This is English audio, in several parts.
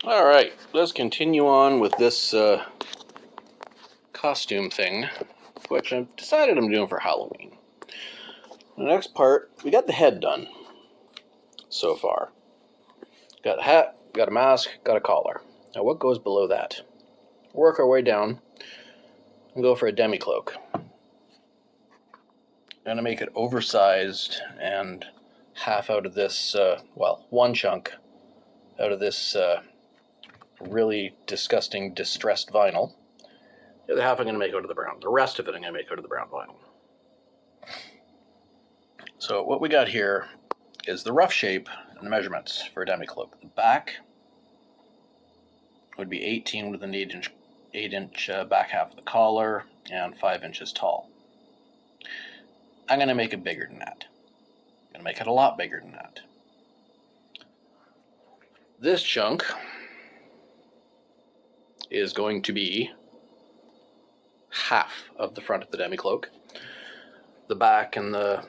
Alright, let's continue on with this costume thing, which I've decided I'm doing for Halloween. The next part, we got the head done so far. Got a hat, got a mask, got a collar. Now what goes below that? Work our way down and go for a Demi Cloak. I'm going to make it oversized and half out of this, one chunk out of this really disgusting distressed vinyl. The other half I'm going to make out of the brown. The rest of it I'm going to make out of the brown vinyl. So what we got here is the rough shape and the measurements for a Demi Cloak. The back would be 18 with an 8-inch back half of the collar and 5 inches tall. I'm going to make it bigger than that. I'm going to make it a lot bigger than that. This chunk is going to be half of the front of the Demi Cloak. The back and the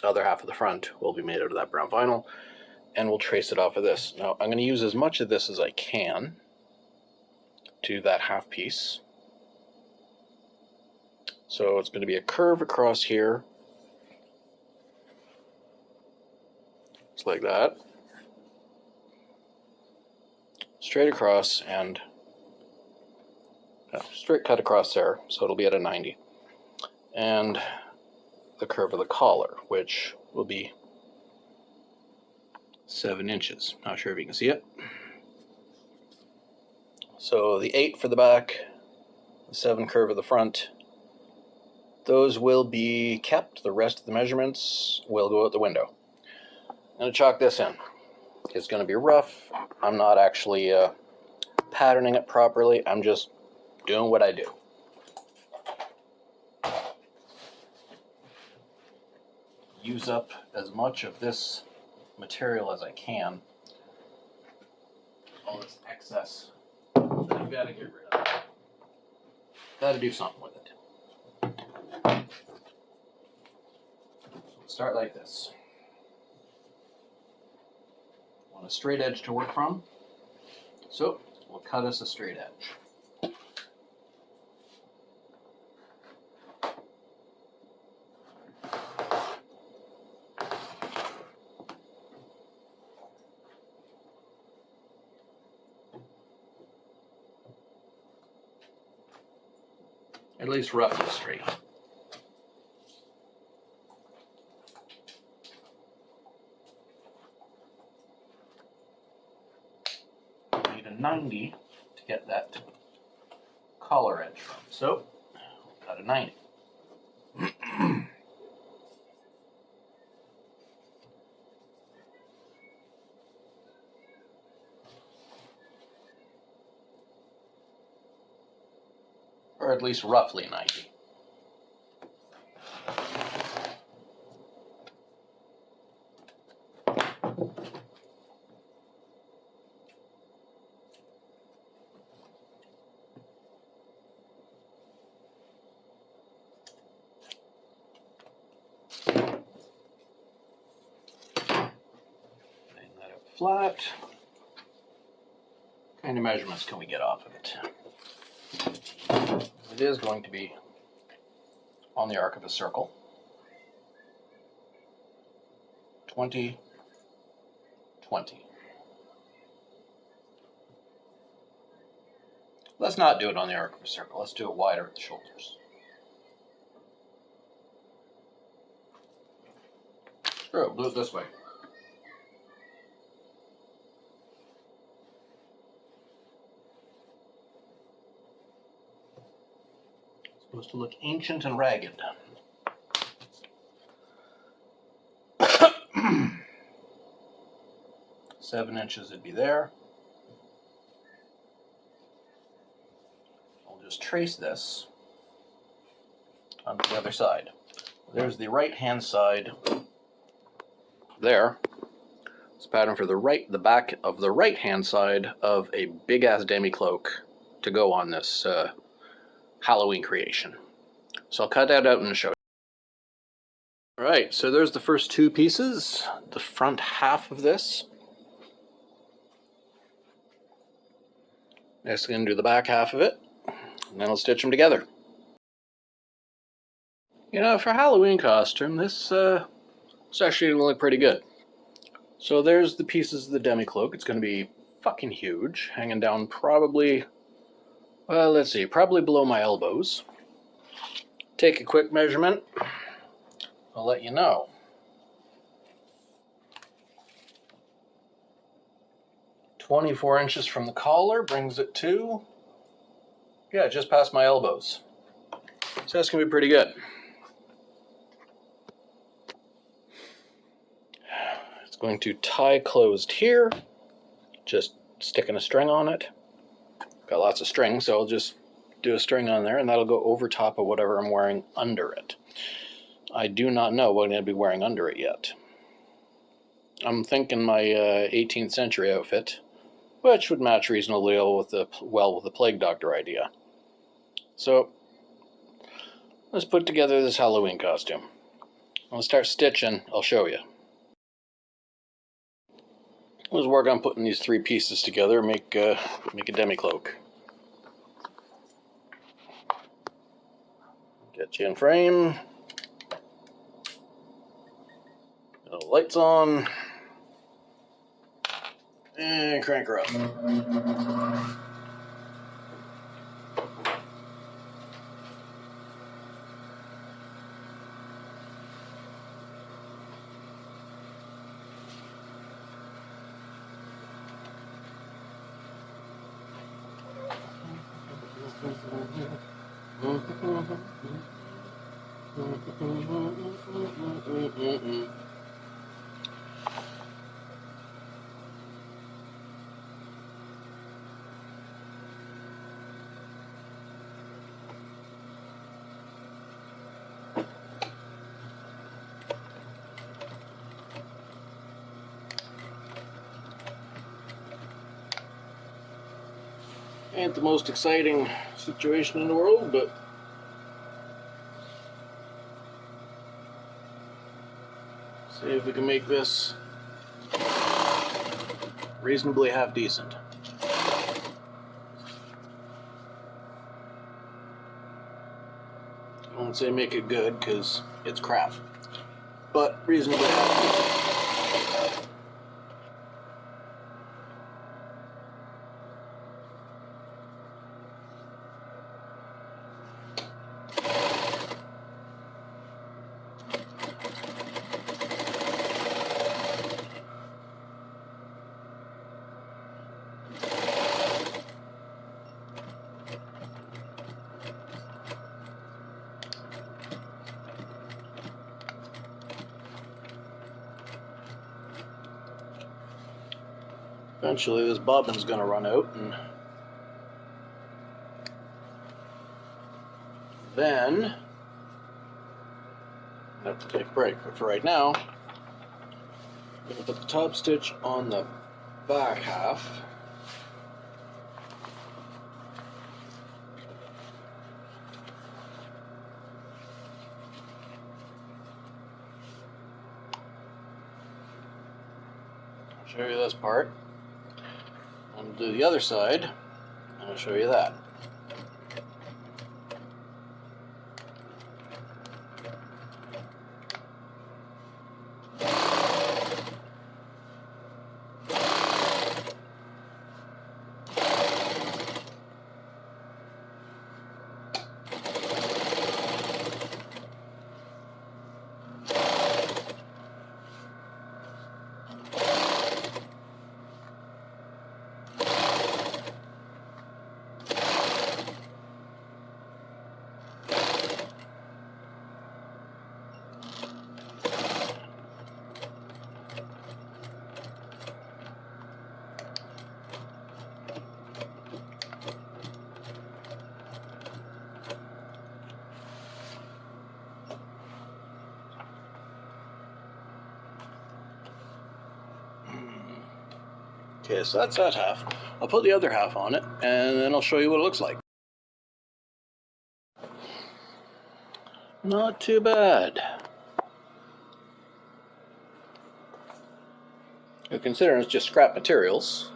other half of the front will be made out of that brown vinyl, and we'll trace it off of this. Now I'm going to use as much of this as I can to that half piece. So it's going to be a curve across here, just like that, straight across, and straight cut across there, so it'll be at a 90. And the curve of the collar, which will be 7 inches. Not sure if you can see it. So the 8 for the back, the 7 curve of the front, those will be kept. The rest of the measurements will go out the window. I'm going to chalk this in. It's going to be rough. I'm not actually patterning it properly. I'm just doing what I do. Use up as much of this material as I can. All this excess that I've got to get rid of. Got to do something with it. So start like this. Want a straight edge to work from, so we'll cut us a straight edge. At least roughly straight. Need a 90 to get that collar edge from, so got a 90. Or at least roughly 90. Flat. What kind of measurements can we get off of it? It is going to be on the arc of a circle. 20, 20. Let's not do it on the arc of a circle. Let's do it wider at the shoulders. Screw it, we'll do it this way. Supposed to look ancient and ragged. Seven inches would be there. I'll just trace this onto the other side. There's the right hand side there. It's a pattern for the back of the right hand side of a big ass Demi Cloak to go on this Halloween creation. So I'll cut that out and show you. Alright, so there's the first two pieces, the front half of this. Next, I'm going to do the back half of it, and then I'll stitch them together. You know, for a Halloween costume, this actually going to look pretty good. So there's the pieces of the Demi Cloak. It's going to be fucking huge, hanging down probably, well, let's see, probably below my elbows. Take a quick measurement. I'll let you know. 24 inches from the collar brings it to, yeah, just past my elbows. So that's going to be pretty good. It's going to tie closed here, just sticking a string on it. Got lots of string, so I'll just do a string on there, and that'll go over top of whatever I'm wearing under it. I do not know what I'm going to be wearing under it yet. I'm thinking my 18th century outfit, which would match reasonably well with the Plague Doctor idea. So, let's put together this Halloween costume. I'll start stitching, I'll show you. Let's work on putting these three pieces together, make a Demi Cloak. Get you in frame. Lights on. And crank her up. Ain't the most exciting situation in the world, but see if we can make this reasonably half decent. I won't say make it good, because it's crap, but reasonably half decent. Eventually this bobbin's going to run out, and then I have to take a break. But for right now, I'm going to put the top stitch on the back half. I'll show you this part. I'll do the other side, and I'll show you that. Okay, so that's that half. I'll put the other half on it, and then I'll show you what it looks like. Not too bad. Considering it's just scrap materials,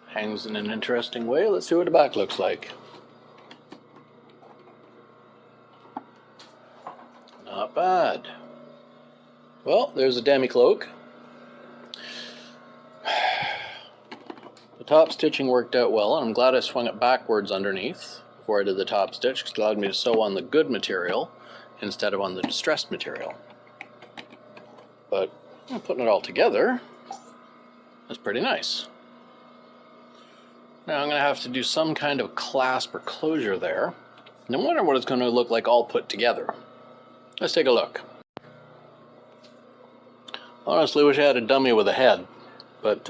hangs in an interesting way. Let's see what the back looks like. Not bad. Well, there's a Demi Cloak. The top stitching worked out well, and I'm glad I swung it backwards underneath before I did the top stitch, because it allowed me to sew on the good material instead of on the distressed material. But putting it all together is pretty nice. Now I'm going to have to do some kind of clasp or closure there, and I wonder what it's going to look like all put together. Let's take a look. Honestly, wish I had a dummy with a head, but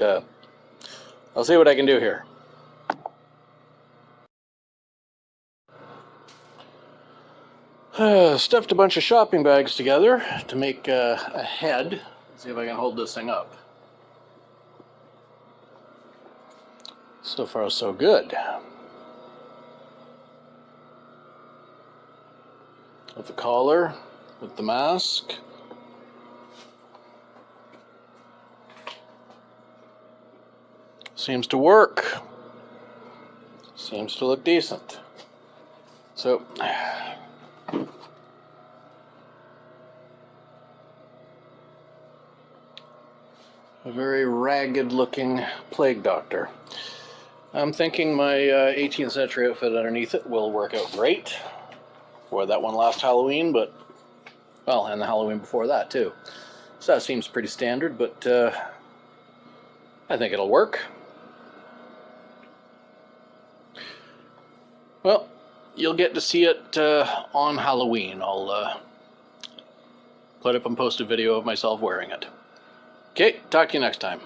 I'll see what I can do here. Stuffed a bunch of shopping bags together to make a head. Let's see if I can hold this thing up. So far, so good. With the collar, with the mask. Seems to work. Seems to look decent. So, a very ragged looking plague doctor. I'm thinking my 18th century outfit underneath it will work out great. Wore that one last Halloween, but, well, and the Halloween before that too. So that seems pretty standard, but I think it'll work. Well, you'll get to see it on Halloween. I'll put up and post a video of myself wearing it. Okay, talk to you next time.